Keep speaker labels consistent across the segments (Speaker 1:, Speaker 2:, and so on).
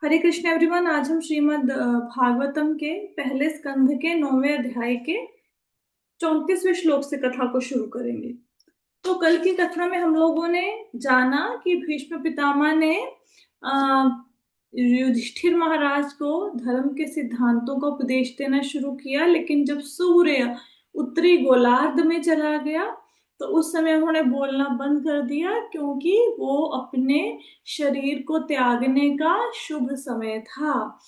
Speaker 1: हरे Krishna everyone. आज हम श्रीमद् भागवतम के पहले स्कंध के 9वें अध्याय के 34वें श्लोक से कथा को शुरू करेंगे। तो कल की कथा में हम लोगों ने जाना कि भीष्म पितामह ने अ, युधिष्ठिर महाराज को धर्म के सिद्धांतों का उपदेश देना शुरू किया, लेकिन जब सूर्य उत्तरी गोलार्ध में चला गया तो उस समय उन्होंने बोलना बंद कर दिया, क्योंकि वो अपने शरीर को त्यागने का शुभ समय था।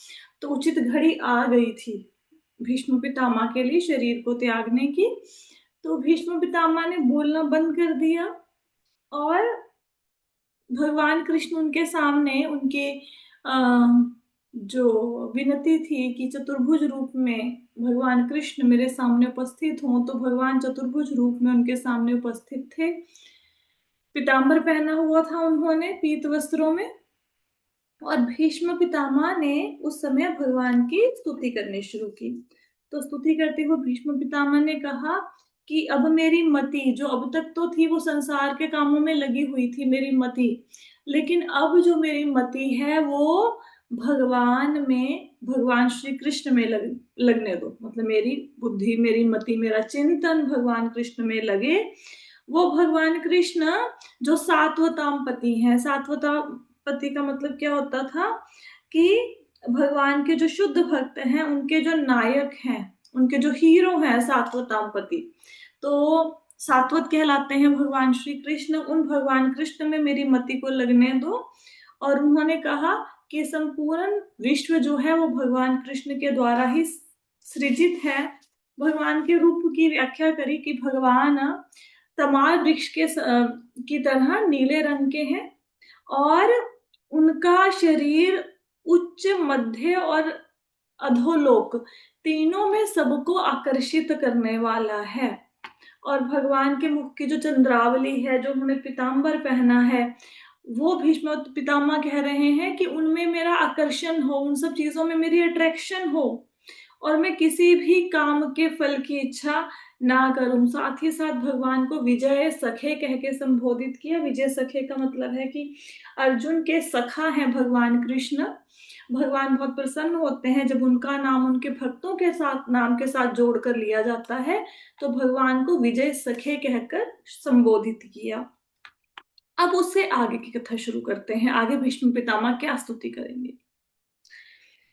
Speaker 1: तो उचित घड़ी आ गई थी भीष्म पितामह के लिए शरीर को त्यागने की। तो भीष्म पितामह ने बोलना बंद कर दिया और भगवान कृष्ण उनके सामने उनके जो विनती थी कि चतुर्भुज रूप में भगवान कृष्ण मेरे सामने उपस्थित हों, तो भगवान चतुर्भुज रूप में उनके सामने उपस्थित थे। पीताम्बर पहना हुआ था उन्होंने पीत वस्त्रों में, और भीष्म पितामह ने उस समय भगवान की स्तुति करनी शुरू की। तो स्तुति करते हुए भीष्म पितामह ने कहा कि अब मेरी मति, जो अब तक तो थी वो संसार के कामों में लगी हुई थी मेरी मति, लेकिन अब जो मेरी मति है वो भगवान में, भगवान श्री कृष्ण में लगने दो। मतलब मेरी बुद्धि, मेरी मति, मेरा चिंतन भगवान कृष्ण में लगे। वो भगवान कृष्ण जो सात्वताम पति हैं, सात्वताम पति का मतलब क्या होता था कि भगवान के जो शुद्ध भक्त हैं, उनके जो नायक हैं, उनके जो हीरो हैं सात्वताम पति, तो सात्वत कहलाते हैं भगवान श्री कृष्ण। उन भगवान कृष्ण में मेरी मति को लगने दो। और उन्होंने कहा कि संपूर्ण विश्व जो है वो भगवान कृष्ण के द्वारा ही सृजित है। भगवान के रूप की व्याख्या करी कि भगवान तमाल वृक्ष के की तरह नीले रंग के हैं, और उनका शरीर उच्च, मध्य और अधोलोक तीनों में सबको आकर्षित करने वाला है। और भगवान के मुख की जो चंद्रावली है, जो उन्होंने पीताम्बर पहना है, वो भीष्म पितामह कह रहे हैं कि उनमें मेरा आकर्षण हो, उन सब चीजों में मेरी अट्रैक्शन हो, और मैं किसी भी काम के फल की इच्छा ना करूं। साथ ही साथ भगवान को विजय सखे कह के संबोधित किया। विजय सखे का मतलब है कि अर्जुन के सखा हैं भगवान कृष्ण। भगवान बहुत प्रसन्न होते हैं जब उनका नाम उनके भक्तों के साथ, नाम के साथ जोड़कर लिया जाता है। तो भगवान को विजय सखे कहकर संबोधित किया। अब उससे आगे की कथा शुरू करते हैं। आगे भीष्म पितामह क्या स्तुति करेंगे।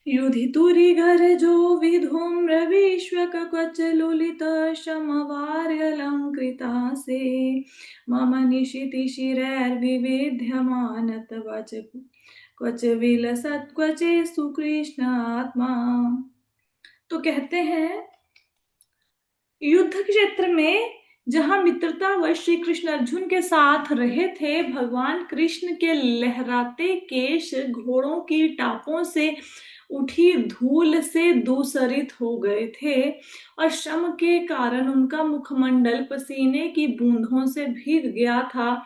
Speaker 1: युधितुरि घर जो विधूम्र विश्व क्वच लुलित शमवार्यलंकृता से मम निशिति शिरैर्विविध्यमानत वच क्वच विलसत् क्वचे सुकृष्ण आत्मा। तो कहते हैं युद्ध क्षेत्र में जहां मित्रता व श्री कृष्ण अर्जुन के साथ रहे थे, भगवान कृष्ण के लहराते केश घोड़ों की टापों से उठी धूल से दूसरित हो गए थे, और श्रम के कारण उनका मुखमंडल पसीने की बूंदों से भीग गया था।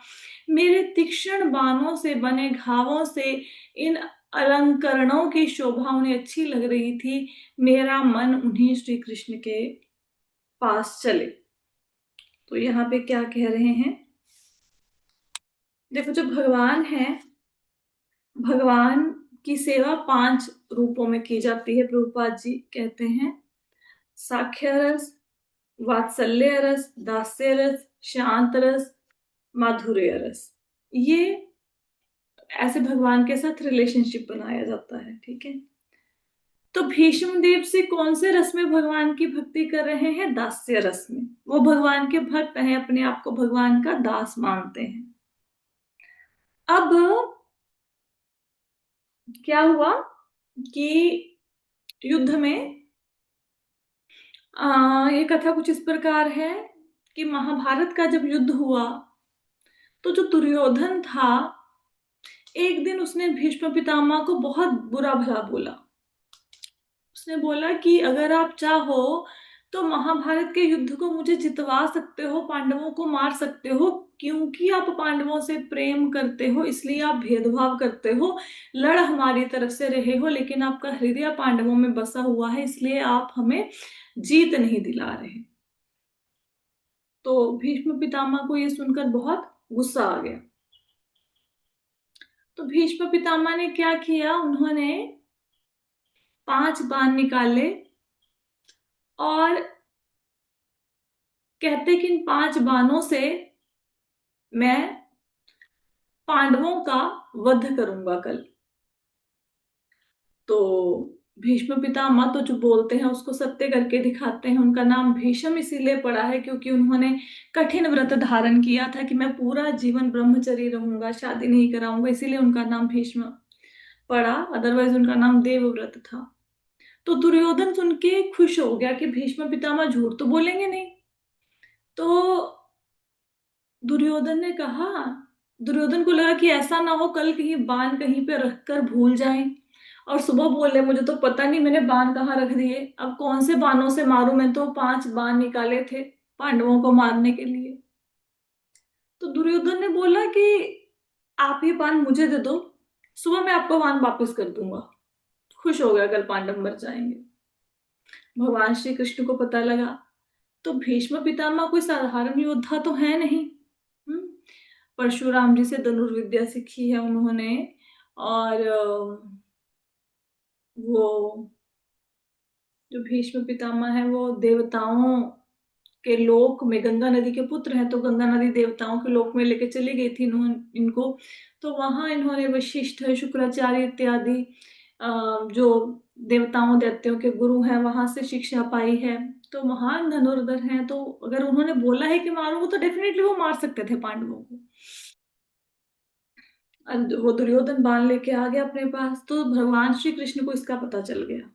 Speaker 1: मेरे तीक्ष्ण बाणों से बने घावों से इन अलंकरणों की शोभा उन्हें अच्छी लग रही थी। मेरा मन उन्हीं श्री कृष्ण के पास चले। तो यहाँ पे क्या कह रहे हैं, देखो जो भगवान है, भगवान की सेवा 5 रूपों में की जाती है। प्रभुपाद जी कहते हैं साख्य रस, वात्सल्य रस, दास्य रस, शांत रस, माधुर्य रस। ये ऐसे भगवान के साथ रिलेशनशिप बनाया जाता है, ठीक है। तो भीष्म देव से कौन से रस में भगवान की भक्ति कर रहे हैं? दास्य रस में। वो भगवान के भक्त हैं, अपने आप को भगवान का दास मानते हैं। अब क्या हुआ कि युद्ध में ये कथा कुछ इस प्रकार है कि महाभारत का जब युद्ध हुआ तो जो दुर्योधन था, एक दिन उसने भीष्म पितामह को बहुत बुरा भला बोला। उसने बोला कि अगर आप चाहो तो महाभारत के युद्ध को मुझे जितवा सकते हो, पांडवों को मार सकते हो, क्योंकि आप पांडवों से प्रेम करते हो इसलिए आप भेदभाव करते हो। लड़ हमारी तरफ से रहे हो, लेकिन आपका हृदय पांडवों में बसा हुआ है, इसलिए आप हमें जीत नहीं दिला रहे। तो भीष्म पितामह को यह सुनकर बहुत गुस्सा आ गया। तो भीष्म पितामह ने क्या किया, उन्होंने 5 बाण निकाले और कहते कि इन 5 बाणों से मैं पांडवों का वध करूंगा कल। तो भीष्म पितामह तो जो बोलते हैं उसको सत्य करके दिखाते हैं। उनका नाम भीष्म इसीलिए पड़ा है क्योंकि उन्होंने कठिन व्रत धारण किया था कि मैं पूरा जीवन ब्रह्मचर्य रहूंगा, शादी नहीं कराऊंगा, इसीलिए उनका नाम भीष्म पड़ा, अदरवाइज उनका नाम देवव्रत था। तो दुर्योधन सुन के खुश हो गया कि भीष्म पितामह झूठ तो बोलेंगे नहीं। तो दुर्योधन ने कहा, दुर्योधन को लगा कि ऐसा ना हो कल कहीं बाण कहीं पे रखकर भूल जाएं और सुबह बोले मुझे तो पता नहीं मैंने बाण कहाँ रख दिए, अब कौन से बाणों से मारूं, मैं तो 5 बाण निकाले थे पांडवों को मारने के लिए। तो दुर्योधन ने बोला कि आप ये बाण मुझे दे दो, सुबह मैं आपको बाण वापस कर दूंगा। खुश हो गया, कल पांडव मर जाएंगे। भगवान श्री कृष्ण को पता लगा। तो भीष्म पितामह कोई साधारण योद्धा तो है नहीं। हम्म, परशुराम जी से धनुर्विद्या सीखी है उन्होंने। और वो जो भीष्म पितामह है वो देवताओं के लोक में, गंगा नदी के पुत्र हैं, तो गंगा नदी देवताओं के लोक में लेके चली गई थी इनको। तो वहां इन्होंने वशिष्ठ, शुक्राचार्य इत्यादि जो देवताओं दैत्यों के गुरु हैं वहां से शिक्षा पाई है। तो महान धनुर्धर हैं, तो अगर उन्होंने बोला है कि मारूंगा तो डेफिनेटली वो मार सकते थे पांडवों को। वो दुर्योधन बाण लेके आ गया अपने पास, तो भगवान श्री कृष्ण को इसका पता चल गया।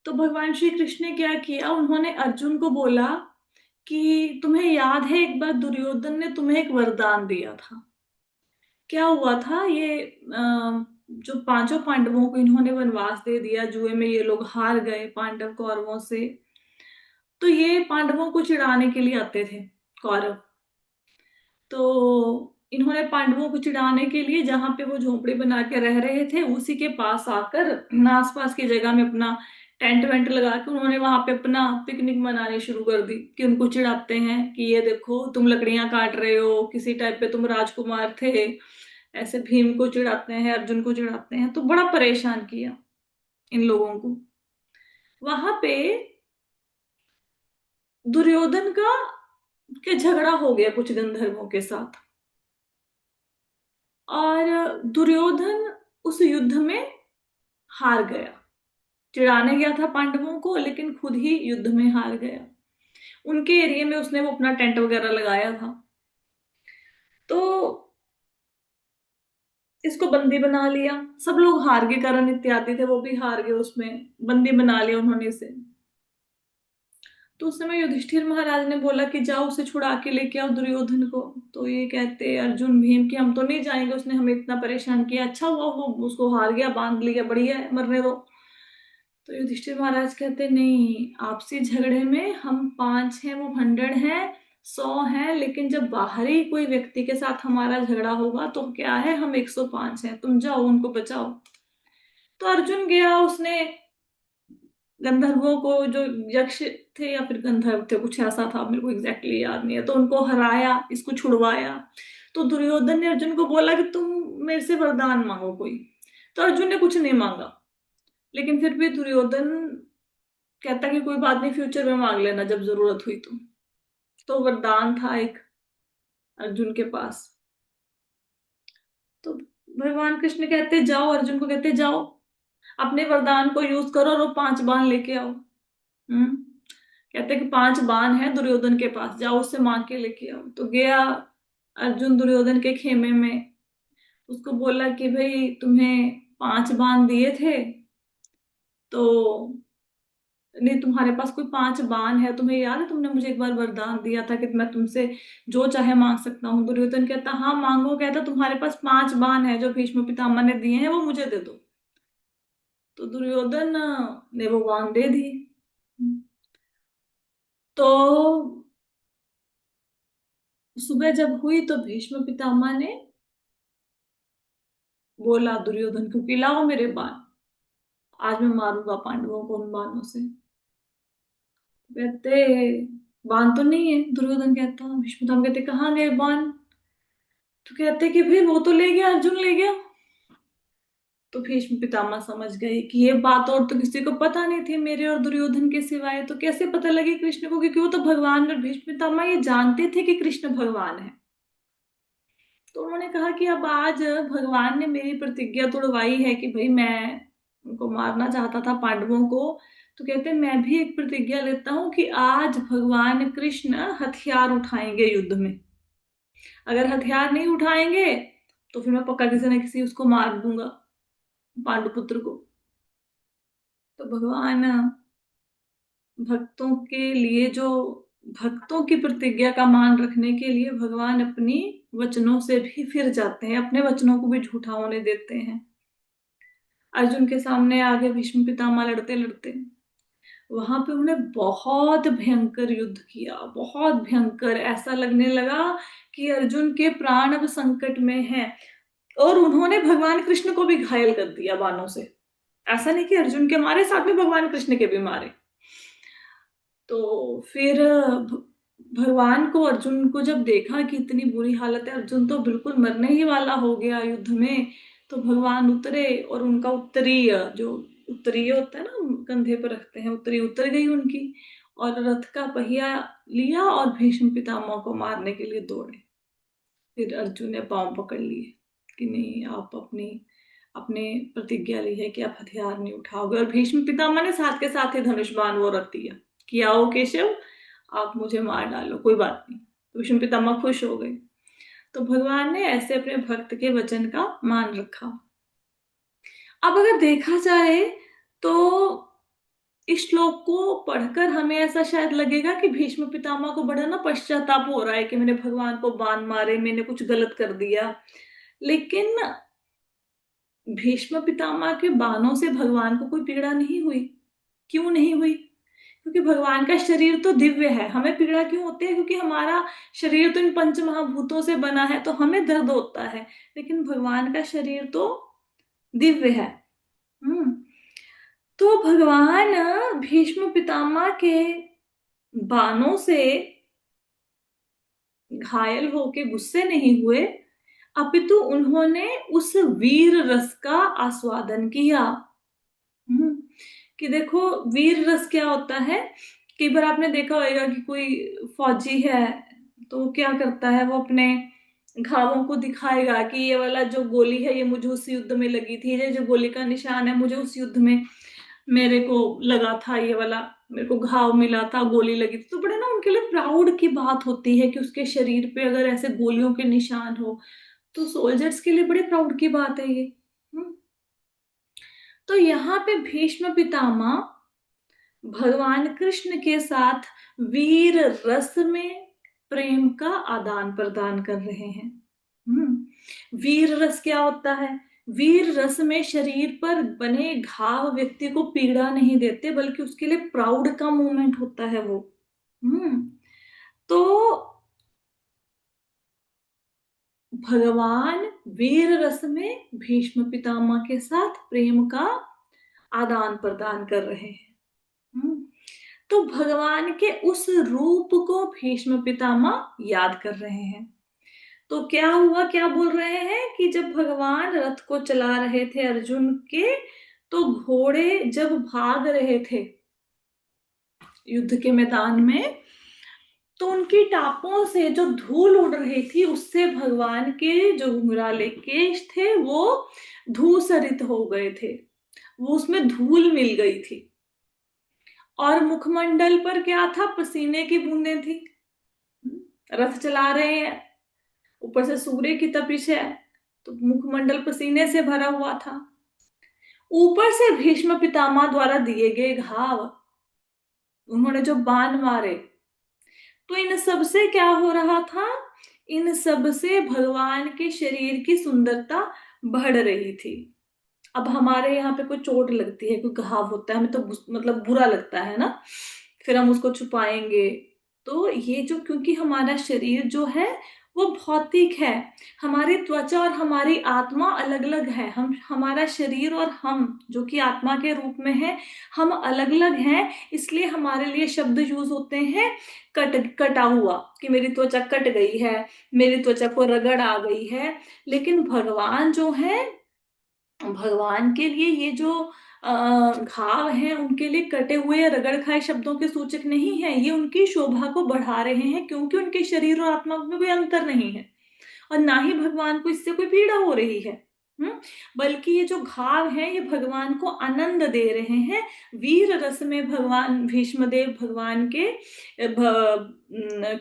Speaker 1: तो भगवान श्री कृष्ण ने क्या किया, उन्होंने अर्जुन को बोला कि तुम्हें याद है एक बार दुर्योधन ने तुम्हें एक वरदान दिया था। क्या हुआ था ये, जो 5 पांडवों को इन्होंने वनवास दे दिया, जुए में ये लोग हार गए पांडव कौरवों से। तो ये पांडवों को चिढ़ाने के लिए आते थे कौरव। तो इन्होंने पांडवों को चिढ़ाने के लिए जहां पे वो झोपड़ी बना के रह रहे थे उसी के पास आकर आसपास की जगह में अपना टेंट वेंट लगा के उन्होंने वहां पे अपना पिकनिक मनानी शुरू कर दी कि उनको चिढ़ाते हैं कि ये देखो तुम लकड़ियां काट रहे हो, किसी टाइप पे तुम राजकुमार थे। ऐसे भीम को चिढ़ाते हैं, अर्जुन को चिढ़ाते हैं, तो बड़ा परेशान किया इन लोगों को। वहां पे दुर्योधन का के झगड़ा हो गया कुछ गंधर्वों के साथ, और दुर्योधन उस युद्ध में हार गया। चिढ़ाने गया था पांडवों को लेकिन खुद ही युद्ध में हार गया। उनके एरिया में उसने वो अपना टेंट वगैरह लगाया था। तो इसको बंदी बना लिया, सब लोग हार गए, करण इत्यादि थे वो भी हार गए, उसमें बंदी बना लिया उन्होंने इसे। तो उस समय युधिष्ठिर महाराज ने बोला कि जाओ उसे छुड़ा के लेके आओ दुर्योधन को। तो ये कहते अर्जुन भीम कि हम तो नहीं जाएंगे, उसने हमें इतना परेशान किया, अच्छा हुआ वो उसको हार गया, बांध लिया, बढ़िया है, मरने दो। तो युधिष्ठिर महाराज कहते नहीं, आपसी झगड़े में हम 5 हैं, वो 100 हैं, 100 हैं, लेकिन जब बाहरी कोई व्यक्ति के साथ हमारा झगड़ा होगा तो क्या है, हम 105 हैं, तुम जाओ उनको बचाओ। तो अर्जुन गया, उसने गंधर्वों को, जो यक्ष थे या फिर गंधर्व थे कुछ ऐसा था, मेरे को एग्जैक्टली याद नहीं है, तो उनको हराया, इसको छुड़वाया। तो दुर्योधन ने अर्जुन को बोला कि तुम मेरे से वरदान मांगो कोई। तो अर्जुन ने कुछ नहीं मांगा, लेकिन फिर भी दुर्योधन कहता कि कोई बात नहीं, फ्यूचर में मांग लेना जब जरूरत हुई तो वरदान था एक अर्जुन के पास। तो भगवान कृष्ण कहते जाओ, अर्जुन को कहते जाओ अपने वरदान को यूज करो और वो 5 बाण लेके आओ। हम्म, कहते कि 5 बाण है दुर्योधन के पास, जाओ उससे मांग के लेके आओ। तो गया अर्जुन दुर्योधन के खेमे में, उसको बोला कि भाई तुम्हें 5 बाण दिए थे, तो नहीं तुम्हारे पास कोई 5 बाण है, तुम्हें याद है तुमने मुझे एक बार वरदान दिया था कि मैं तुमसे जो चाहे मांग सकता हूँ। दुर्योधन कहता हाँ मांगो, कहता तुम्हारे पास 5 बाण है जो भीष्म पितामह ने दिए हैं, वो मुझे दे दो। तो दुर्योधन ने वो बाण दे दी। तो सुबह जब हुई तो भीष्म पितामह ने बोला दुर्योधन को, पिलाओ मेरे बाण, आज मैं मारूंगा पांडवों को उन बाणों से। कहते बाण तो नहीं है, दुर्योधन कहता, भीष्म पितामह कहते कहाँ गए बाण। तो कहते कि भाई वो तो ले गया, अर्जुन ले गया। तो भीष्म पितामह समझ गए कि ये बात और तो किसी को पता नहीं थी मेरे और दुर्योधन के सिवाय, तो कैसे पता लगी कृष्ण को, क्योंकि वो तो भगवान, और भीष्म पितामह ये जानते थे कि कृष्ण भगवान है। तो उन्होंने कहा कि अब आज भगवान ने मेरी प्रतिज्ञा तोड़वाई है कि भाई मैं उनको मारना चाहता था पांडवों को, तो कहते मैं भी एक प्रतिज्ञा लेता हूं कि आज भगवान कृष्ण हथियार उठाएंगे युद्ध में। अगर हथियार नहीं उठाएंगे तो फिर मैं पक्का किसी न किसी उसको मार दूंगा, पांडुपुत्र को। तो भगवान भक्तों के लिए जो भक्तों की प्रतिज्ञा का मान रखने के लिए भगवान अपनी वचनों से भी फिर जाते हैं, अपने वचनों को भी झूठा होने देते हैं। अर्जुन के सामने आगे भीष्म पितामह लड़ते लड़ते वहां पे उन्होंने बहुत भयंकर युद्ध किया, बहुत भयंकर। ऐसा लगने लगा कि अर्जुन के प्राण अब संकट में हैं, और उन्होंने भगवान कृष्ण को भी घायल कर दिया बाणों से। ऐसा नहीं कि अर्जुन के मारे, साथ में भगवान कृष्ण के भी मारे। तो फिर भगवान को, अर्जुन को जब देखा कि इतनी बुरी हालत है, अर्जुन तो बिल्कुल मरने ही वाला हो गया युद्ध में, तो भगवान उतरे और उनका उत्तरीय, जो उत्तरीय होता है ना कंधे पर रखते हैं, उत्तरी उतर गई उनकी, और रथ का पहिया लिया और भीष्म पितामह को मारने के लिए दौड़े। फिर अर्जुन ने पांव पकड़ लिए कि नहीं, आप अपनी अपने प्रतिज्ञा ली है कि आप हथियार नहीं उठाओगे, और भीष्म पितामह ने साथ के साथ ही धनुष बाण वो रख दिया कि आओ केशव, आप मुझे मार डालो, कोई बात नहीं। तो भीष्म पितामह खुश हो गए। तो भगवान ने ऐसे अपने भक्त के वचन का मान रखा। अब अगर देखा जाए तो इस श्लोक को पढ़कर हमें ऐसा शायद लगेगा कि भीष्म पितामह को बड़ा ना पश्चाताप हो रहा है कि मैंने भगवान को बाण मारे, मैंने कुछ गलत कर दिया। लेकिन भीष्म पितामह के बाणों से भगवान को कोई पीड़ा नहीं हुई। क्यों नहीं हुई? क्योंकि भगवान का शरीर तो दिव्य है। हमें पीड़ा क्यों होती है? क्योंकि हमारा शरीर तो इन पंच महाभूतों से बना है, तो हमें दर्द होता है। लेकिन भगवान का शरीर तो दिव्य है। हम्म तो भगवान भीष्म पितामह के बाणों से घायल होके गुस्से नहीं हुए, अपितु उन्होंने उस वीर रस का आस्वादन किया। हम्म, कि देखो वीर रस क्या होता है। कई बार आपने देखा होगा कि कोई फौजी है तो वो क्या करता है, वो अपने घावों को दिखाएगा कि ये वाला जो गोली है ये मुझे उस युद्ध में लगी थी, ये जो गोली का निशान है मुझे उस युद्ध में मेरे को लगा था, ये वाला मेरे को घाव मिला था, गोली लगी थी। तो बड़े ना उनके लिए प्राउड की बात होती है कि उसके शरीर पे अगर ऐसे गोलियों के निशान हो, तो सोल्जर्स के लिए बड़े प्राउड की बात है ये। हम्म। तो यहाँ पे भीष्म पितामह भगवान कृष्ण के साथ वीर रस में प्रेम का आदान प्रदान कर रहे हैं। वीर रस क्या होता है? वीर रस में शरीर पर बने घाव व्यक्ति को पीड़ा नहीं देते, बल्कि उसके लिए प्राउड का मोमेंट होता है वो। हम्म तो भगवान वीर रस में भीष्म पितामह के साथ प्रेम का आदान प्रदान कर रहे हैं। हम्म तो भगवान के उस रूप को भीष्म पितामह याद कर रहे हैं। तो क्या हुआ, क्या बोल रहे हैं कि जब भगवान रथ को चला रहे थे अर्जुन के, तो घोड़े जब भाग रहे थे युद्ध के मैदान में, तो उनकी टापों से जो धूल उड़ रही थी उससे भगवान के जो घुंघराले केश थे वो धूसरित हो गए थे, वो उसमें धूल मिल गई थी। और मुखमंडल पर क्या था? पसीने की बूंदें थी। रथ चला रहे हैं, ऊपर से सूर्य की तपिश है, तो मुखमंडल पसीने से भरा हुआ था। ऊपर से भीष्म पितामह द्वारा दिए गए घाव, उन्होंने जो बाण मारे, तो इन सब से क्या हो रहा था? इन सब से भगवान के शरीर की सुंदरता बढ़ रही थी। अब हमारे यहाँ पे कोई चोट लगती है, कोई घाव होता है, हमें तो मतलब बुरा लगता है ना, फिर हम उसको छुपाएंगे। तो ये जो, क्योंकि हमारा शरीर जो है वो भौतिक है, हमारी त्वचा और हमारी आत्मा अलग अलग है। हम, हमारा शरीर और हम जो कि आत्मा के रूप में है, हम अलग अलग हैं। इसलिए हमारे लिए शब्द यूज होते हैं कटा हुआ, कि मेरी त्वचा कट गई है, मेरी त्वचा को रगड़ आ गई है। लेकिन भगवान जो है भगवान के लिए ये जो घाव हैं उनके लिए कटे हुए या रगड़ खाए शब्दों के सूचक नहीं है, ये उनकी शोभा को बढ़ा रहे हैं, क्योंकि उनके शरीर और आत्मा में कोई अंतर नहीं है और ना ही भगवान को इससे कोई पीड़ा हो रही है। हम्म बल्कि ये जो घाव हैं ये भगवान को आनंद दे रहे हैं। वीर रस में भगवान भीष्मदेव भगवान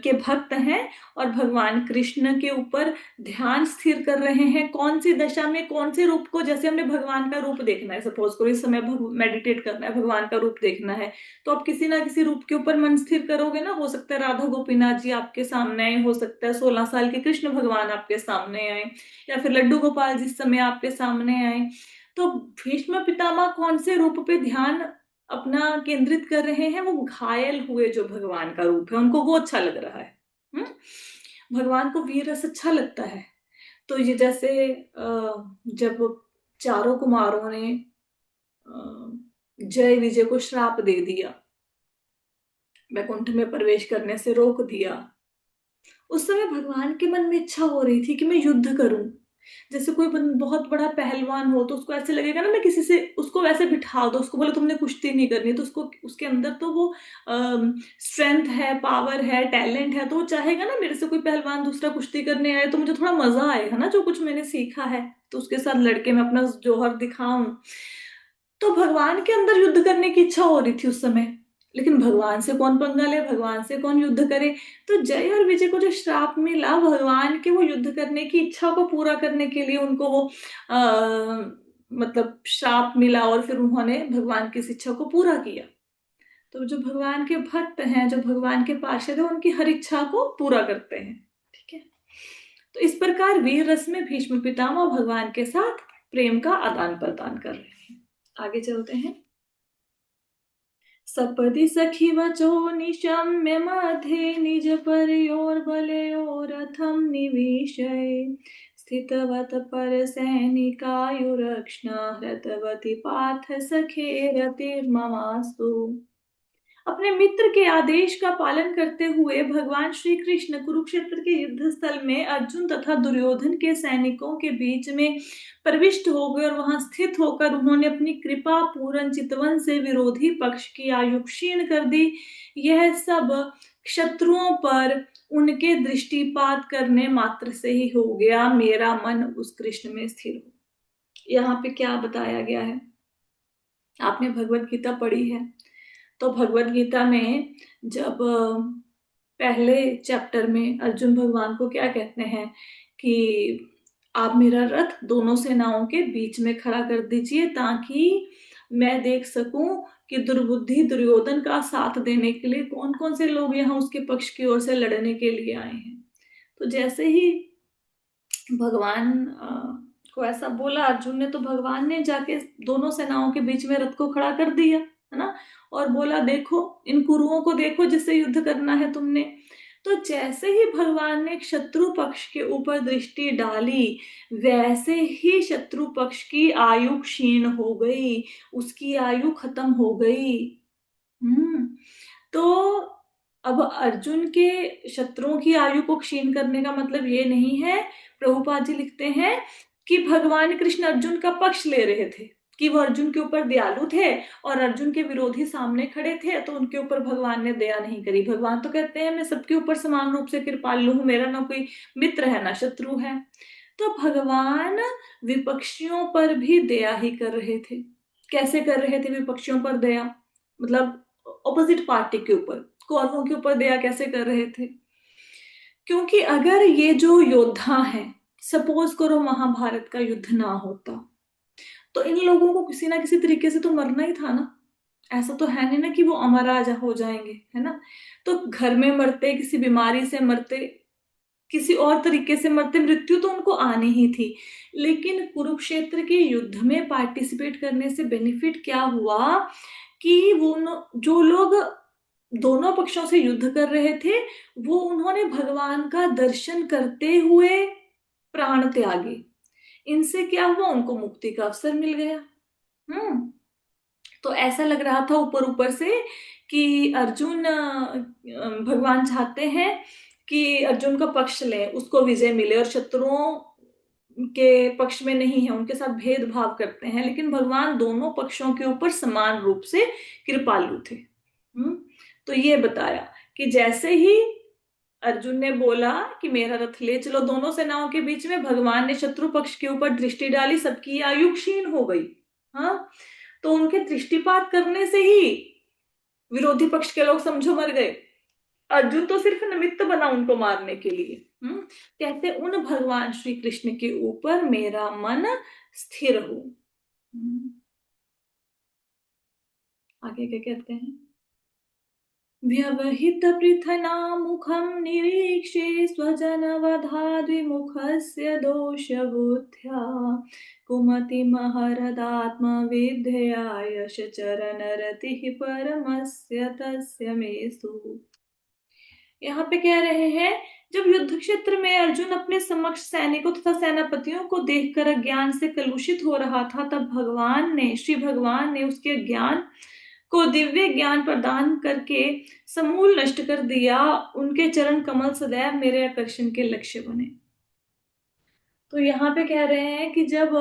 Speaker 1: के भक्त हैं और भगवान कृष्ण के ऊपर ध्यान स्थिर कर रहे हैं। कौन सी दशा में कौन से रूप को, जैसे हमने भगवान का रूप देखना है, सपोज करो इस समय मेडिटेट करना है, भगवान का रूप देखना है, तो आप किसी ना किसी रूप के ऊपर मन स्थिर करोगे ना। हो सकता है राधा गोपीनाथ जी आपके सामने आए, हो सकता है 16 साल के कृष्ण भगवान आपके सामने आए, या फिर लड्डू गोपाल जिस समय आपके सामने आए। तो भीष्म पितामह कौन से रूप पे ध्यान अपना केंद्रित कर रहे हैं? वो घायल हुए जो भगवान का रूप है उनको वो अच्छा लग रहा है। भगवान को वीर रस अच्छा लगता है। तो ये जैसे जब चारों कुमारों ने जय विजय को श्राप दे दिया, वैकुंठ में प्रवेश करने से रोक दिया, उस समय भगवान के मन में इच्छा हो रही थी कि मैं युद्ध करूं। जैसे कोई बहुत बड़ा पहलवान हो तो उसको ऐसे लगेगा ना, मैं किसी से उसको वैसे बिठा दो, उसको बोले तुमने कुश्ती नहीं करनी, तो उसको उसके अंदर तो वो स्ट्रेंथ है, पावर है, टैलेंट है, तो वो चाहेगा ना मेरे से कोई पहलवान दूसरा कुश्ती करने आए तो मुझे थोड़ा मजा आएगा ना, जो कुछ मैंने सीखा है तो उसके साथ लड़के मैं अपना जौहर दिखाऊं। तो भगवान के अंदर युद्ध करने की इच्छा हो रही थी उस समय, लेकिन भगवान से कौन पंगा ले, भगवान से कौन युद्ध करे। तो जय और विजय को जो श्राप मिला, भगवान के वो युद्ध करने की इच्छा को पूरा करने के लिए उनको वो मतलब श्राप मिला, और फिर उन्होंने भगवान की इस इच्छा को पूरा किया। तो जो भगवान के भक्त हैं, जो भगवान के पार्षद हैं, उनकी हर इच्छा को पूरा करते हैं। ठीक है, तो इस प्रकार वीर रस में भीष्म पितामह भगवान के साथ प्रेम का आदान प्रदान कर रहे हैं। आगे चलते हैं। सपदि सखी वचो निशम्य मध्ये निज परयोर्बलयोरथं निवीशय स्थितवत पर सैनिकायुरक्ष्णा हृतवती पार्थ सखे रतिर्ममास्तु। अपने मित्र के आदेश का पालन करते हुए भगवान श्री कृष्ण कुरुक्षेत्र के युद्ध स्थल में अर्जुन तथा दुर्योधन के सैनिकों के बीच में प्रविष्ट हो गए और वहां स्थित होकर उन्होंने अपनी कृपा पूर्ण चितवन से विरोधी पक्ष की आयु क्षीण कर दी। यह सब शत्रुओं पर उनके दृष्टिपात करने मात्र से ही हो गया। मेरा मन उस कृष्ण में स्थिर हो। यहाँ पे क्या बताया गया है? आपने भगवत गीता पढ़ी है, तो भगवत गीता में जब पहले चैप्टर में अर्जुन भगवान को क्या कहते हैं कि आप मेरा रथ दोनों सेनाओं के बीच में खड़ा कर दीजिए ताकि मैं देख सकूं कि दुर्बुद्धि दुर्योधन का साथ देने के लिए कौन कौन से लोग यहाँ उसके पक्ष की ओर से लड़ने के लिए आए हैं। तो जैसे ही भगवान को ऐसा बोला अर्जुन ने, तो भगवान ने जाके दोनों सेनाओं के बीच में रथ को खड़ा कर दिया, है ना, और बोला देखो इन कुरुओं को देखो जिससे युद्ध करना है तुमने। तो जैसे ही भगवान ने शत्रु पक्ष के ऊपर दृष्टि डाली, वैसे ही शत्रु पक्ष की आयु क्षीण हो गई, उसकी आयु खत्म हो गई। तो अब अर्जुन के शत्रुओं की आयु को क्षीण करने का मतलब ये नहीं है, प्रभुपाद जी लिखते हैं कि भगवान कृष्ण अर्जुन का पक्ष ले रहे थे, कि वो अर्जुन के ऊपर दयालु थे और अर्जुन के विरोधी सामने खड़े थे तो उनके ऊपर भगवान ने दया नहीं करी। भगवान तो कहते हैं मैं सबके ऊपर समान रूप से कृपालु हूं, मेरा ना कोई मित्र है ना शत्रु है। तो भगवान विपक्षियों पर भी दया ही कर रहे थे। कैसे कर रहे थे विपक्षियों पर दया? मतलब ऑपोजिट पार्टी के ऊपर, कौरवों के ऊपर दया कैसे कर रहे थे? क्योंकि अगर ये जो योद्धा हैं, सपोज करो महाभारत का युद्ध ना होता तो इन लोगों को किसी ना किसी तरीके से तो मरना ही था ना। ऐसा तो है नहीं ना कि वो अमर राजा हो जाएंगे, है ना। तो घर में मरते, किसी बीमारी से मरते, किसी और तरीके से मरते, मृत्यु तो उनको आनी ही थी। लेकिन कुरुक्षेत्र के युद्ध में पार्टिसिपेट करने से बेनिफिट क्या हुआ कि वो जो लोग दोनों पक्षों से युद्ध कर रहे थे वो उन्होंने भगवान का दर्शन करते हुए प्राण त्यागे। इनसे क्या हुआ, उनको मुक्ति का अवसर मिल गया। तो ऐसा लग रहा था ऊपर ऊपर से कि अर्जुन भगवान चाहते हैं कि अर्जुन का पक्ष लें, उसको विजय मिले और शत्रुओं के पक्ष में नहीं है, उनके साथ भेदभाव करते हैं, लेकिन भगवान दोनों पक्षों के ऊपर समान रूप से कृपालु थे। तो ये बताया कि जैसे ही अर्जुन ने बोला कि मेरा रथ ले चलो दोनों सेनाओं के बीच में, भगवान ने शत्रु पक्ष के ऊपर दृष्टि डाली, सबकी आयु क्षीण हो गई। हाँ, तो उनके दृष्टिपात करने से ही विरोधी पक्ष के लोग समझो मर गए। अर्जुन तो सिर्फ निमित्त बना उनको मारने के लिए। कहते उन भगवान श्री कृष्ण के ऊपर मेरा मन स्थिर हो। आगे क्या कहते हैं? व्यवहित पृथना मुखम निरीक्षे स्वजन वधाद्विमुखस्य दोष बुद्ध्या कुमति महरदात्म विद्या यश चरण रति परमस्य तस्य मेसु। यहाँ पे कह रहे हैं, जब युद्ध क्षेत्र में अर्जुन अपने समक्ष सैनिकों तथा सेनापतियों को देखकर अज्ञान से कलुषित हो रहा था, तब श्री भगवान ने उसके ज्ञान को दिव्य ज्ञान प्रदान करके समूल नष्ट कर दिया। उनके चरण कमल सदैव मेरे आकर्षण के लक्ष्य बने। तो यहाँ पे कह रहे हैं कि जब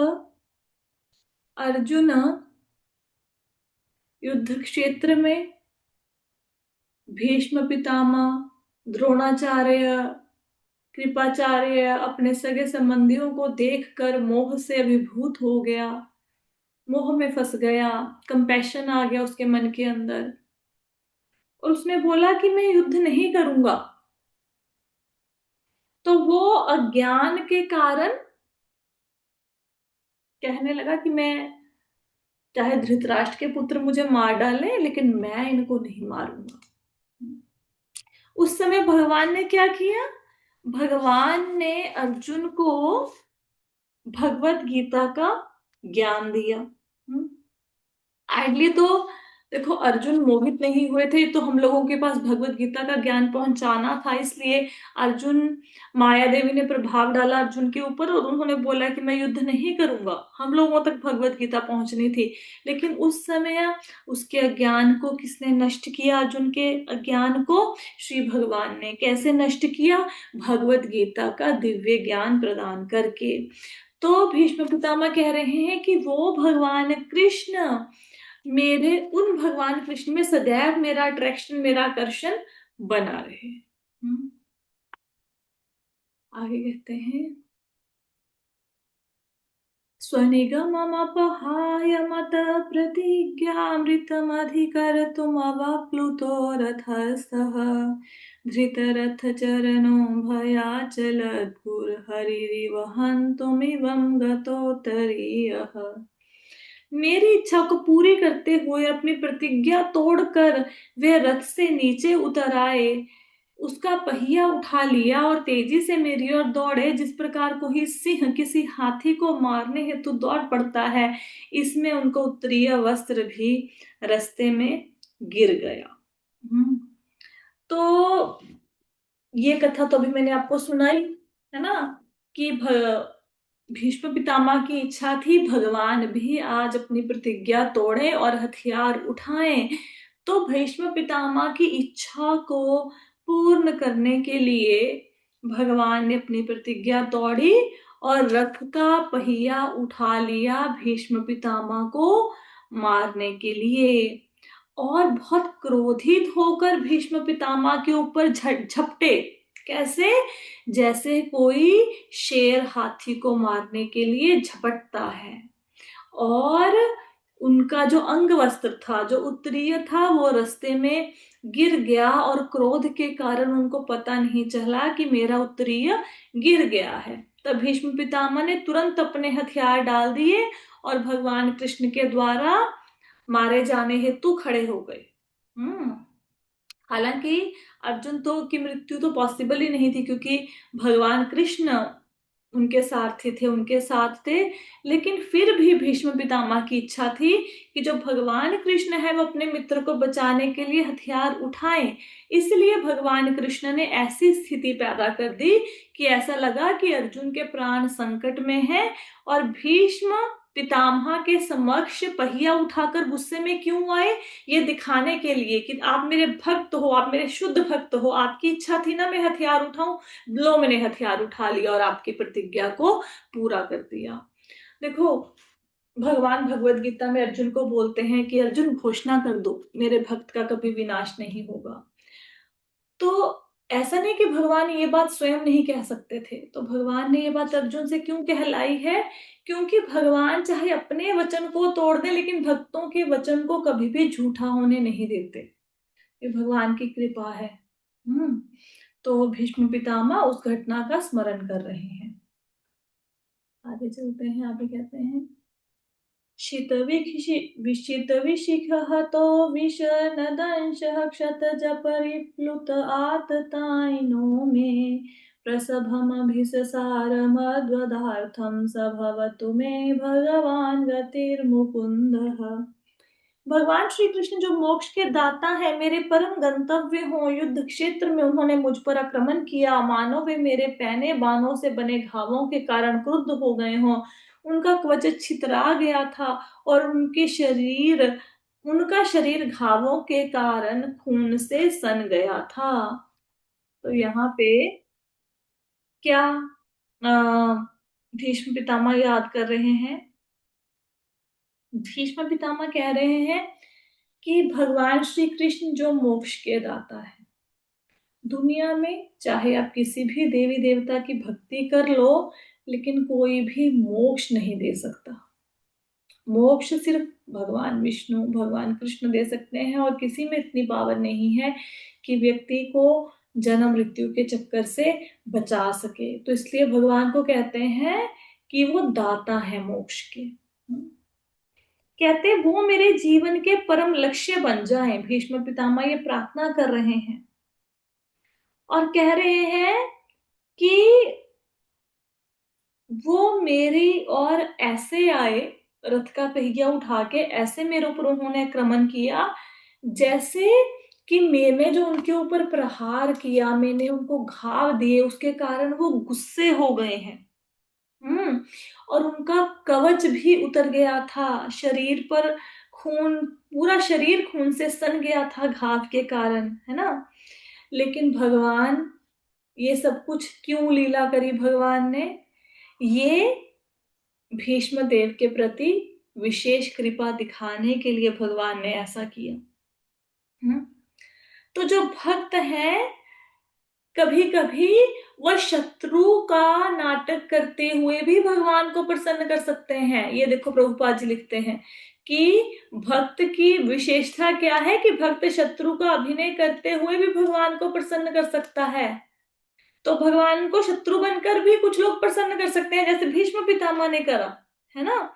Speaker 1: अर्जुन युद्ध क्षेत्र में भीष्म पितामह, द्रोणाचार्य, कृपाचार्य, अपने सगे संबंधियों को देखकर मोह से अभिभूत हो गया, मोह में फंस गया, कंपैशन आ गया उसके मन के अंदर, और उसने बोला कि मैं युद्ध नहीं करूंगा। तो वो अज्ञान के कारण कहने लगा कि मैं, चाहे धृतराष्ट्र के पुत्र मुझे मार डालें, लेकिन मैं इनको नहीं मारूंगा। उस समय भगवान ने क्या किया? भगवान ने अर्जुन को भगवत गीता का ज्ञान दिया। आइडली तो देखो, अर्जुन मोहित नहीं हुए थे, तो हम लोगों के पास भगवत गीता का ज्ञान पहुंचाना था, इसलिए अर्जुन, माया देवी ने प्रभाव डाला अर्जुन के ऊपर और उन्होंने बोला कि मैं युद्ध नहीं करूंगा। हम लोगों तक भगवत गीता पहुंचनी थी, लेकिन उस समय उसके अज्ञान को किसने नष्ट किया? अर्जुन के अज्ञान को श्री भगवान ने। कैसे नष्ट किया? भगवत गीता का दिव्य ज्ञान प्रदान करके। तो भीष्म पितामह कह रहे हैं कि वो भगवान कृष्ण मेरे, उन भगवान कृष्ण में सदैव मेरा अट्रैक्शन, मेरा आकर्षण बना रहे। आगे कहते हैं, स्वनिगममपहाय मत प्रतिज्ञामृतमधिकर्तुम् अवप्लुतो रथस्थः धृतरथचरणो भयाचलद्गुर्हरिरिव हन्तुमिवं गतोत्तरीयः। मेरी इच्छा को पूरी करते हुए अपनी प्रतिज्ञा तोड़कर वे रथ से नीचे उतर आए, उसका पहिया उठा लिया और तेजी से मेरी ओर दौड़े, जिस प्रकार कोई सिंह किसी हाथी को मारने हेतु दौड़ पड़ता है, इसमें उनको उत्तरीय वस्त्र भी रास्ते में गिर गया। तो ये कथा तो अभी मैंने आपको सुनाई है ना, कि भीष्म पितामह की इच्छा थी भगवान भी आज अपनी प्रतिज्ञा तोड़े और हथियार उठाएं। तो भीष्म पितामह की इच्छा को पूर्ण करने के लिए भगवान ने अपनी प्रतिज्ञा तोड़ी और रथ का पहिया उठा लिया भीष्म पितामह को मारने के लिए, और बहुत क्रोधित होकर भीष्म पितामह के ऊपर झपटे। कैसे? जैसे कोई शेर हाथी को मारने के लिए झपटता है। और उनका जो अंग वस्त्र था, जो उत्तरीय था, वो रास्ते में गिर गया और क्रोध के कारण उनको पता नहीं चला कि मेरा उत्तरीय गिर गया है। तब भीष्म पितामह ने तुरंत अपने हथियार डाल दिए और भगवान कृष्ण के द्वारा मारे जाने हेतु खड़े हो गए। हालांकि अर्जुन तो की मृत्यु तो पॉसिबल ही नहीं थी, क्योंकि भगवान कृष्ण उनके सारथी थे, उनके साथ थे। लेकिन फिर भी भीष्म पितामह की इच्छा थी कि जो भगवान कृष्ण है वो अपने मित्र को बचाने के लिए हथियार उठाएं। इसलिए भगवान कृष्ण ने ऐसी स्थिति पैदा कर दी कि ऐसा लगा कि अर्जुन के प्राण संकट में है और भीष्म पितामह के समक्ष पहिया उठाकर गुस्से में क्यों आए? ये दिखाने के लिए कि आप मेरे भक्त हो, आप मेरे शुद्ध भक्त हो, आपकी इच्छा थी ना मैं हथियार उठाऊं, लो मैंने हथियार उठा लिया और आपकी प्रतिज्ञा को पूरा कर दिया। देखो, भगवान भगवत गीता में अर्जुन को बोलते हैं कि अर्जुन घोषणा कर दो, मेरे भक्त का कभी विनाश नहीं होगा। तो ऐसा नहीं कि भगवान ये बात स्वयं नहीं कह सकते थे, तो भगवान ने ये बात अर्जुन से क्यों कहलाई है? क्योंकि भगवान चाहे अपने वचन को तोड़ दे, लेकिन भक्तों के वचन को कभी भी झूठा होने नहीं देते। ये भगवान की कृपा है। तो भीष्म पितामह उस घटना का स्मरण कर रहे हैं। आगे चलते हैं, आगे कहते हैं, शीतविशिखहतो विषनदंशः क्षतजपरिप्लुत आततायिनो मे प्रसभमभिससारमद्वदार्थं स भवतु मे भगवान गतिर्मुकुन्दः। भगवान श्री कृष्ण जो मोक्ष के दाता है, मेरे परम गंतव्य हो, युद्ध क्षेत्र में उन्होंने मुझ पर आक्रमण किया, मानो वे मेरे पैने बाणों से बने घावों के कारण क्रुद्ध हो गए हों। उनका कवच छितरा गया था और उनका शरीर घावों के कारण खून से सन गया था। तो यहाँ पे क्या भीष्म पितामह याद कर रहे हैं? भीष्म पितामह कह रहे हैं कि भगवान श्री कृष्ण जो मोक्ष के दाता है, दुनिया में चाहे आप किसी भी देवी देवता की भक्ति कर लो, लेकिन कोई भी मोक्ष नहीं दे सकता। मोक्ष सिर्फ भगवान विष्णु, भगवान कृष्ण दे सकते हैं, और किसी में इतनी पावर नहीं है कि व्यक्ति को जन्म मृत्यु के चक्कर से बचा सके। तो इसलिए भगवान को कहते हैं कि वो दाता है मोक्ष के। कहते वो मेरे जीवन के परम लक्ष्य बन जाएं। भीष्म पितामह ये प्रार्थना कर रहे हैं और कह रहे हैं कि वो मेरी और ऐसे आए, रथ का पहिया उठा के ऐसे मेरे ऊपर उन्होंने आक्रमण किया, जैसे कि मैंने जो उनके ऊपर प्रहार किया, मैंने उनको घाव दिए, उसके कारण वो गुस्से हो गए हैं। और उनका कवच भी उतर गया था, शरीर पर खून, पूरा शरीर खून से सन गया था घाव के कारण, है ना। लेकिन भगवान, ये सब कुछ क्यों लीला करी भगवान ने? ये भीष्म देव के प्रति विशेष कृपा दिखाने के लिए भगवान ने ऐसा किया। तो जो भक्त है, कभी कभी वह शत्रु का नाटक करते हुए भी भगवान को प्रसन्न कर सकते हैं। ये देखो प्रभुपाद जी लिखते हैं कि भक्त की विशेषता क्या है कि भक्त शत्रु का अभिनय करते हुए भी भगवान को प्रसन्न कर सकता है। तो भगवान को शत्रु बनकर भी कुछ लोग प्रसन्न कर सकते हैं, जैसे भीष्म पितामह ने करा, है ना।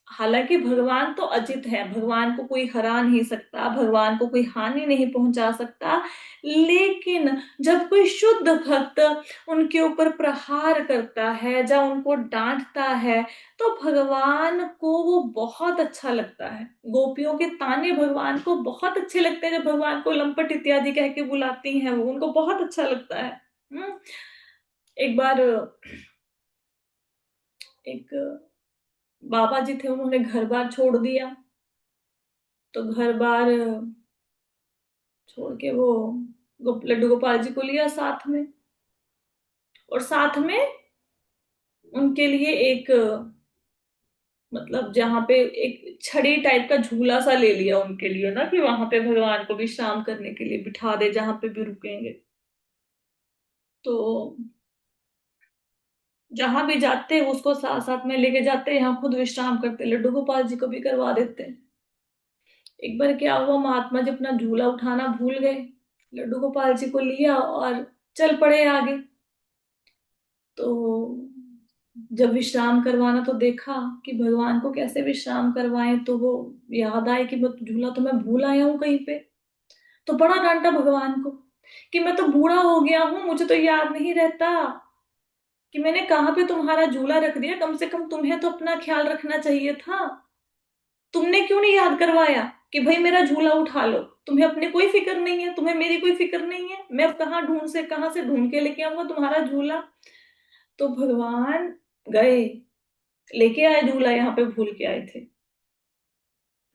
Speaker 1: हालांकि भगवान तो अजित है, भगवान को कोई हरा नहीं सकता, भगवान को कोई हानि नहीं पहुंचा सकता, लेकिन जब कोई शुद्ध भक्त उनके ऊपर प्रहार करता है, जब उनको डांटता है, तो भगवान को वो बहुत अच्छा लगता है। गोपियों के ताने भगवान को बहुत अच्छे लगते हैं, जब भगवान को लंपट इत्यादि कह के बुलाती हैं, वो उनको बहुत अच्छा लगता है। एक बार एक बाबा जी थे, उन्होंने घर बार छोड़ दिया, तो घर बार छोड़ के वो लड्डू गोपाल जी को लिया साथ में, और साथ में उनके लिए एक, मतलब जहां पे एक छड़ी टाइप का झूला सा ले लिया उनके लिए ना, कि वहां पे भगवान को विश्राम करने के लिए बिठा दे, जहां पे भी रुकेंगे। तो जहां भी जाते उसको साथ साथ में लेके जाते, यहाँ खुद विश्राम करते, लड्डू गोपाल जी को भी करवा देते। एक बार क्या हुआ, महात्मा जी अपना झूला उठाना भूल गए, लड्डू गोपाल जी को लिया और चल पड़े आगे। तो जब विश्राम करवाना, तो देखा कि भगवान को कैसे विश्राम करवाएं, तो वो याद आए कि वो झूला तो मैं भूल आया हूं कहीं पे। तो बड़ा डांटा भगवान को कि मैं तो बूढ़ा हो गया हूं, मुझे तो याद नहीं रहता कि मैंने कहाँ पे तुम्हारा झूला रख दिया, कम से कम तुम्हें तो अपना ख्याल रखना चाहिए था। तुमने क्यों नहीं याद करवाया कि भाई मेरा झूला उठा लो? तुम्हें अपनी कोई फिक्र नहीं है, तुम्हें मेरी कोई फिक्र नहीं है, मैं अब कहाँ से ढूंढ के लेके आऊंगा तुम्हारा झूला? तो भगवान गए लेके आए दूल्हा, यहाँ पे भूल के आए थे।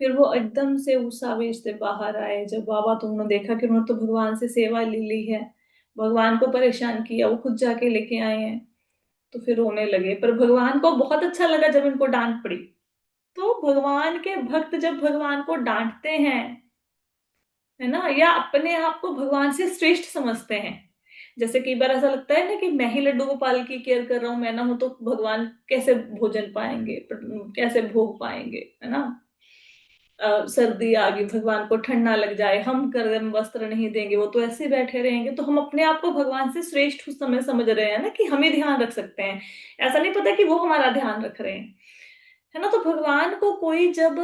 Speaker 1: फिर वो एकदम से उस आवेश से बाहर आए जब बाबा, तो उन्होंने देखा कि उन्होंने तो भगवान से सेवा ले ली है, भगवान को परेशान किया, वो खुद जाके लेके आए हैं। तो फिर रोने लगे, पर भगवान को बहुत अच्छा लगा जब इनको डांट पड़ी। तो भगवान के भक्त जब भगवान को डांटते हैं, है ना, या अपने आप को भगवान से श्रेष्ठ समझते हैं, जैसे कई बार ऐसा लगता है ना कि मैं ही लड्डू गोपाल की केयर कर रहा हूं, मैं ना हूं तो भगवान कैसे भोजन पाएंगे, कैसे भोग पाएंगे, है ना। सर्दी आ गई, भगवान को ठंड ना लग जाए, हम गर्म वस्त्र नहीं देंगे, वो तो ऐसे बैठे रहेंगे, तो हम अपने आप को भगवान से श्रेष्ठ उस समय समझ रहे हैं ना, कि हमें ध्यान रख सकते हैं। ऐसा नहीं पता कि वो हमारा ध्यान रख रहे हैं, है ना। तो भगवान को कोई जब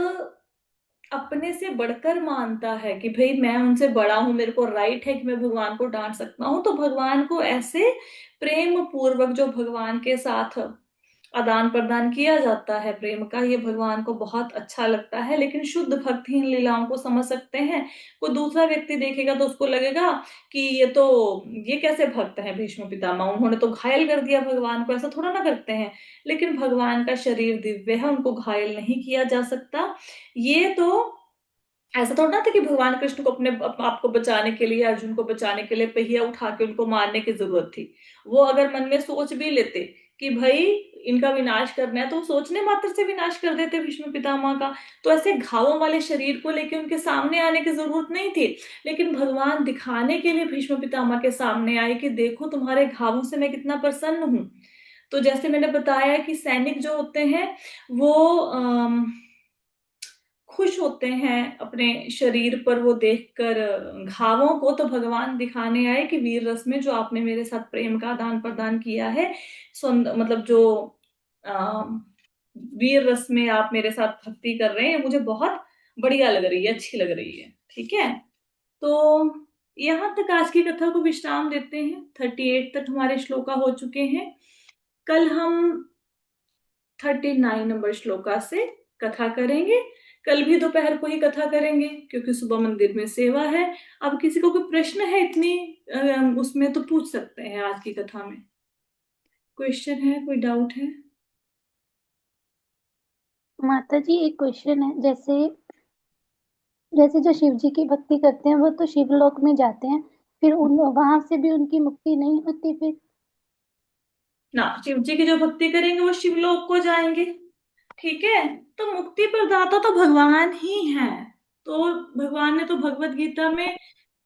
Speaker 1: अपने से बढ़कर मानता है कि भाई मैं उनसे बड़ा हूं, मेरे को राइट है कि मैं भगवान को डांट सकता हूं, तो भगवान को ऐसे प्रेम पूर्वक जो भगवान के साथ आदान प्रदान किया जाता है प्रेम का, ये भगवान को बहुत अच्छा लगता है। लेकिन शुद्ध भक्त ही इन लीलाओं को समझ सकते हैं। कोई दूसरा व्यक्ति देखेगा तो उसको लगेगा कि ये कैसे भक्त हैं भीष्म पितामह, उन्होंने तो घायल कर दिया भगवान को, ऐसा थोड़ा ना करते हैं। लेकिन भगवान का शरीर दिव्य है, उनको घायल नहीं किया जा सकता। ये तो ऐसा थोड़ा ना था कि भगवान कृष्ण को अपने आप को बचाने के लिए, अर्जुन को बचाने के लिए पहिया उठा के उनको मारने की जरूरत थी। वो अगर मन में सोच भी लेते कि भाई इनका विनाश करना है, तो वो सोचने मात्र से विनाश कर देते भीष्म पितामह का। तो ऐसे घावों वाले शरीर को लेके उनके सामने आने की जरूरत नहीं थी। लेकिन भगवान दिखाने के लिए भीष्म पितामह के सामने आए कि देखो तुम्हारे घावों से मैं कितना प्रसन्न हूं। तो जैसे मैंने बताया कि सैनिक जो होते हैं वो खुश होते हैं अपने शरीर पर वो देखकर घावों को, तो भगवान दिखाने आए कि वीर रस में जो आपने मेरे साथ प्रेम का आदान प्रदान किया है, मतलब जो आ, वीर रस में आप मेरे साथ भक्ति कर रहे हैं, मुझे बहुत बढ़िया लग रही है, अच्छी लग रही है। ठीक है, तो यहाँ तक आज की कथा को विश्राम देते हैं। 38 तक हमारे श्लोका हो चुके हैं। कल हम 39 नंबर श्लोका से कथा करेंगे। कल भी दोपहर को ही कथा करेंगे क्योंकि सुबह मंदिर में सेवा है। अब किसी को कोई प्रश्न है इतनी उसमें तो पूछ सकते हैं आज की कथा में। क्वेश्चन है, कोई डाउट है?
Speaker 2: माता जी एक क्वेश्चन है। जैसे जैसे जो शिव जी की भक्ति करते हैं वो तो शिवलोक में जाते हैं, फिर उन वहां से भी उनकी मुक्ति नहीं होती फिर?
Speaker 1: ना, शिव जी की जो भक्ति करेंगे वो शिवलोक को जाएंगे। ठीक है, तो मुक्ति प्रदाता तो भगवान ही है। तो भगवान ने तो भगवत गीता में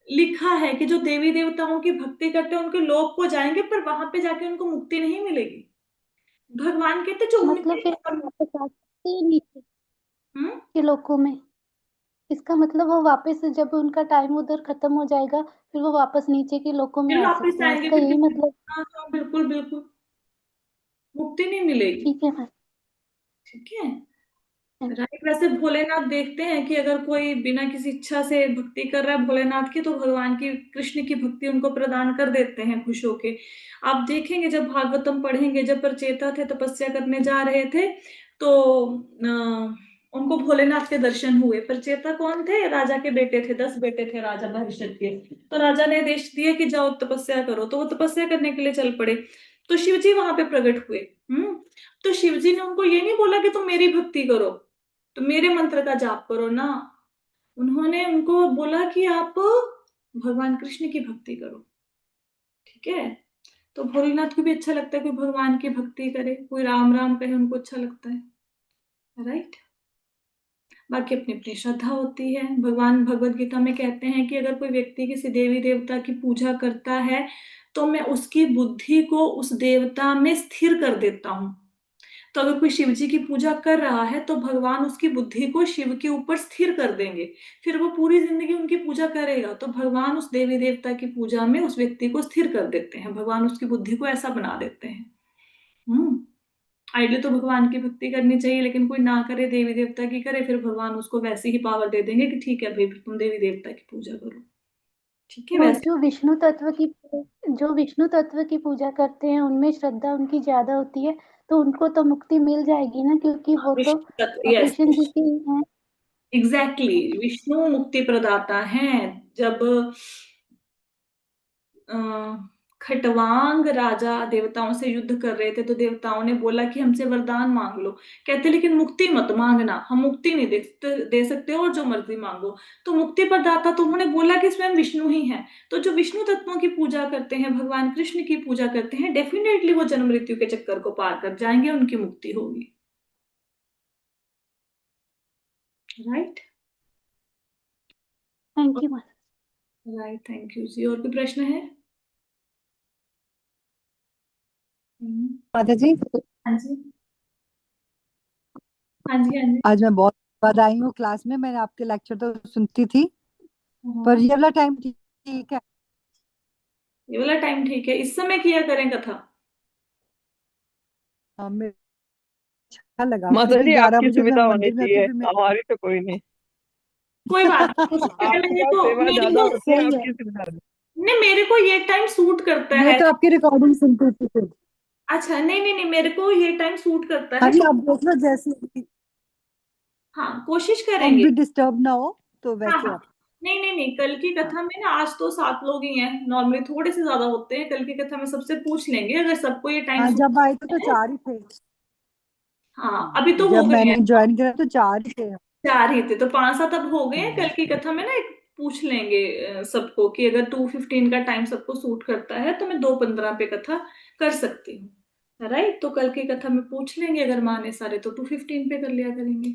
Speaker 1: लिखा है कि जो देवी देवताओं की भक्ति करते हैं उनके लोक को जाएंगे, पर वहां पे जाके उनको मुक्ति नहीं मिलेगी। भगवान कहते जो
Speaker 2: मतलब
Speaker 1: उनके
Speaker 2: फिर वो वापस आ सकते हैं नीचे
Speaker 1: हम्म
Speaker 2: के लोकों में? इसका मतलब वो वापस जब उनका टाइम उधर खत्म हो जाएगा फिर वो वापस नीचे के लोकों में
Speaker 1: फिर
Speaker 2: आ
Speaker 1: वापस
Speaker 2: सकते हैं,
Speaker 1: आएंगे
Speaker 2: इसका
Speaker 1: फिर
Speaker 2: यही मतलब?
Speaker 1: हाँ हाँ, बिल्कुल बिल्कुल, मुक्ति नहीं मिलेगी।
Speaker 2: ठीक है मैम।
Speaker 1: ठीक है, राइट। वैसे भोलेनाथ देखते हैं कि अगर कोई बिना किसी इच्छा से भक्ति कर रहा है भोलेनाथ की, तो भगवान की कृष्ण की भक्ति उनको प्रदान कर देते हैं खुश होके। आप देखेंगे जब भागवतम पढ़ेंगे, जब प्रचेता थे तपस्या करने जा रहे थे, तो उनको भोलेनाथ के दर्शन हुए। प्रचेता कौन थे? राजा के बेटे थे, 10 बेटे थे राजा भविष्य के। तो राजा ने आदेश दिया कि जाओ तपस्या करो, तो वो तपस्या करने के लिए चल पड़े। तो शिव जी वहां पे प्रकट हुए। तो शिव जी ने उनको ये नहीं बोला कि तुम मेरी भक्ति करो, तो मेरे मंत्र का जाप करो ना। उन्होंने उनको बोला कि आप भगवान कृष्ण की भक्ति करो। ठीक है, तो भोलेनाथ को भी अच्छा लगता है कोई भगवान की भक्ति करे, कोई राम राम कहे, उनको अच्छा लगता है। राइट। बाकी अपनी अपनी श्रद्धा होती है। भगवान भगवत गीता में कहते हैं कि अगर कोई व्यक्ति किसी देवी देवता की पूजा करता है, तो मैं उसकी बुद्धि को उस देवता में स्थिर कर देता हूं। तो अगर कोई शिव जी की पूजा कर रहा है तो भगवान उसकी बुद्धि को शिव के ऊपर स्थिर कर देंगे। फिर वो पूरी जिंदगी उनकी पूजा करेगा, तो भगवान उस देवी देवता की पूजा में उस व्यक्ति को स्थिर कर देते हैं, भगवान उसकी बुद्धि को ऐसा बना देते हैं। हम्म आइडिया तो भगवान की भक्ति करनी चाहिए, लेकिन कोई ना करे देवी देवता की करे, फिर भगवान उसको वैसी ही पावर दे देंगे कि ठीक है भाई फिर तुम देवी देवता की पूजा करो। ठीक है,
Speaker 2: तो
Speaker 1: वैसे
Speaker 2: जो विष्णु तत्व की पूजा करते हैं उनमें श्रद्धा उनकी ज्यादा होती है, तो उनको तो मुक्ति मिल जाएगी ना, क्योंकि वो तो
Speaker 1: विष्णु, यस,
Speaker 2: कृष्ण जी के ही हैं।
Speaker 1: एग्जैक्टली, विष्णु मुक्ति प्रदाता हैं। जब अ, खटवांग राजा देवताओं से युद्ध कर रहे थे, तो देवताओं ने बोला कि हमसे वरदान मांग लो। कहते लेकिन मुक्ति मत मांगना, हम मुक्ति नहीं दे सकते और जो मर्जी मांगो। तो मुक्ति प्रदाता तो उन्होंने बोला कि स्वयं विष्णु ही है। तो जो विष्णु तत्वों की पूजा करते हैं, भगवान कृष्ण की पूजा करते हैं, डेफिनेटली वो जन्म मृत्यु के चक्कर को पार कर जाएंगे, उनकी मुक्ति होगी। राइट।
Speaker 2: थैंक यू माता।
Speaker 1: राइट, थैंक यू जी। और कोई प्रश्न है? हम्म,
Speaker 3: माता जी,
Speaker 1: हाँ जी, हाँ जी, हाँ जी।
Speaker 3: आज मैं बहुत बाद आई हूँ क्लास में। मैंने आपके लेक्चर तो सुनती थी, पर
Speaker 1: हाँ,
Speaker 3: ये वाला टाइम ठीक है।
Speaker 1: ये वाला टाइम ठीक है, इस समय किया करें कथा।
Speaker 3: मेरे अच्छा लगा
Speaker 4: माता
Speaker 3: क्योंकि
Speaker 4: जी
Speaker 3: 11
Speaker 4: आपकी
Speaker 3: बजे मैं
Speaker 4: सुविधा होनी
Speaker 3: मंदिर में होती
Speaker 4: चाहिए,
Speaker 3: हूँ, फिर मैं
Speaker 4: हमारी तो कोई नहीं।
Speaker 1: कोई बात नहीं, उससे पहले
Speaker 4: आपके पास
Speaker 1: देखो
Speaker 4: सेवा
Speaker 1: मेरी
Speaker 4: ज्यादा
Speaker 1: तो,
Speaker 4: होती है,
Speaker 3: सही है।
Speaker 4: आपकी सुविधा नहीं।
Speaker 1: नहीं मेरे को ये टाइम सूट करता
Speaker 3: मैं
Speaker 1: है।
Speaker 3: तो आपकी रिकॉर्डिंग सुनती थी फिर।
Speaker 1: अच्छा, नहीं नहीं नहीं, मेरे को ये टाइम सूट करता
Speaker 3: हाँ
Speaker 1: है
Speaker 3: जी,
Speaker 1: तो
Speaker 3: आप देख लो जैसे
Speaker 1: हाँ, कोशिश
Speaker 3: हम
Speaker 1: करेंगे।
Speaker 3: भी डिस्टर्ब ना हो, तो
Speaker 1: हाँ
Speaker 3: वैसे
Speaker 1: हाँ,
Speaker 3: आप।
Speaker 1: नहीं नहीं नहीं, कल की
Speaker 3: हाँ
Speaker 1: कथा में ना, आज तो 7 लोग ही हैं, नॉर्मली थोड़े से ज्यादा होते हैं। कल की कथा में सबसे पूछ लेंगे, अगर सबको ये टाइम
Speaker 3: हाँ,
Speaker 1: सूट
Speaker 3: जब आए थे तो
Speaker 1: करता है।
Speaker 3: 4 ही थे।
Speaker 1: हाँ, अभी तो हो
Speaker 3: जब
Speaker 1: गए हैं,
Speaker 3: मैंने ज्वाइन करा तो 4 ही थे।
Speaker 1: 4 ही थे, तो 5-7 अब हो गए हैं।
Speaker 3: हम्म,
Speaker 1: कल की कथा में ना एक पूछ लेंगे सबको कि अगर 2:15 का टाइम सबको सूट करता है तो मैं 2:15 पे कथा कर सकती हूँ। राइट, तो कल की कथा में पूछ लेंगे, अगर माने सारे तो 2:15 पे कर लिया करेंगे।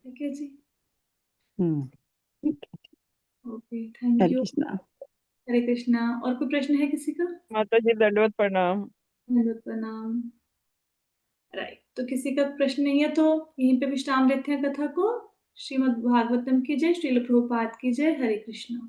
Speaker 1: ठीक है जी।
Speaker 3: हम्म, ठीक है।
Speaker 1: Okay, thank
Speaker 3: Hare
Speaker 1: you.
Speaker 3: Krishna.
Speaker 1: Hare Krishna. और कोई प्रश्न है किसी का?
Speaker 4: माता जी दंडवत प्रणाम।
Speaker 1: धन्यवाद, प्रणाम। राइट, तो किसी का प्रश्न नहीं है तो यहीं पे विश्राम लेते हैं कथा को। श्रीमद् भागवतम की जय, श्रील प्रभुपाद की जय। हरे कृष्णा।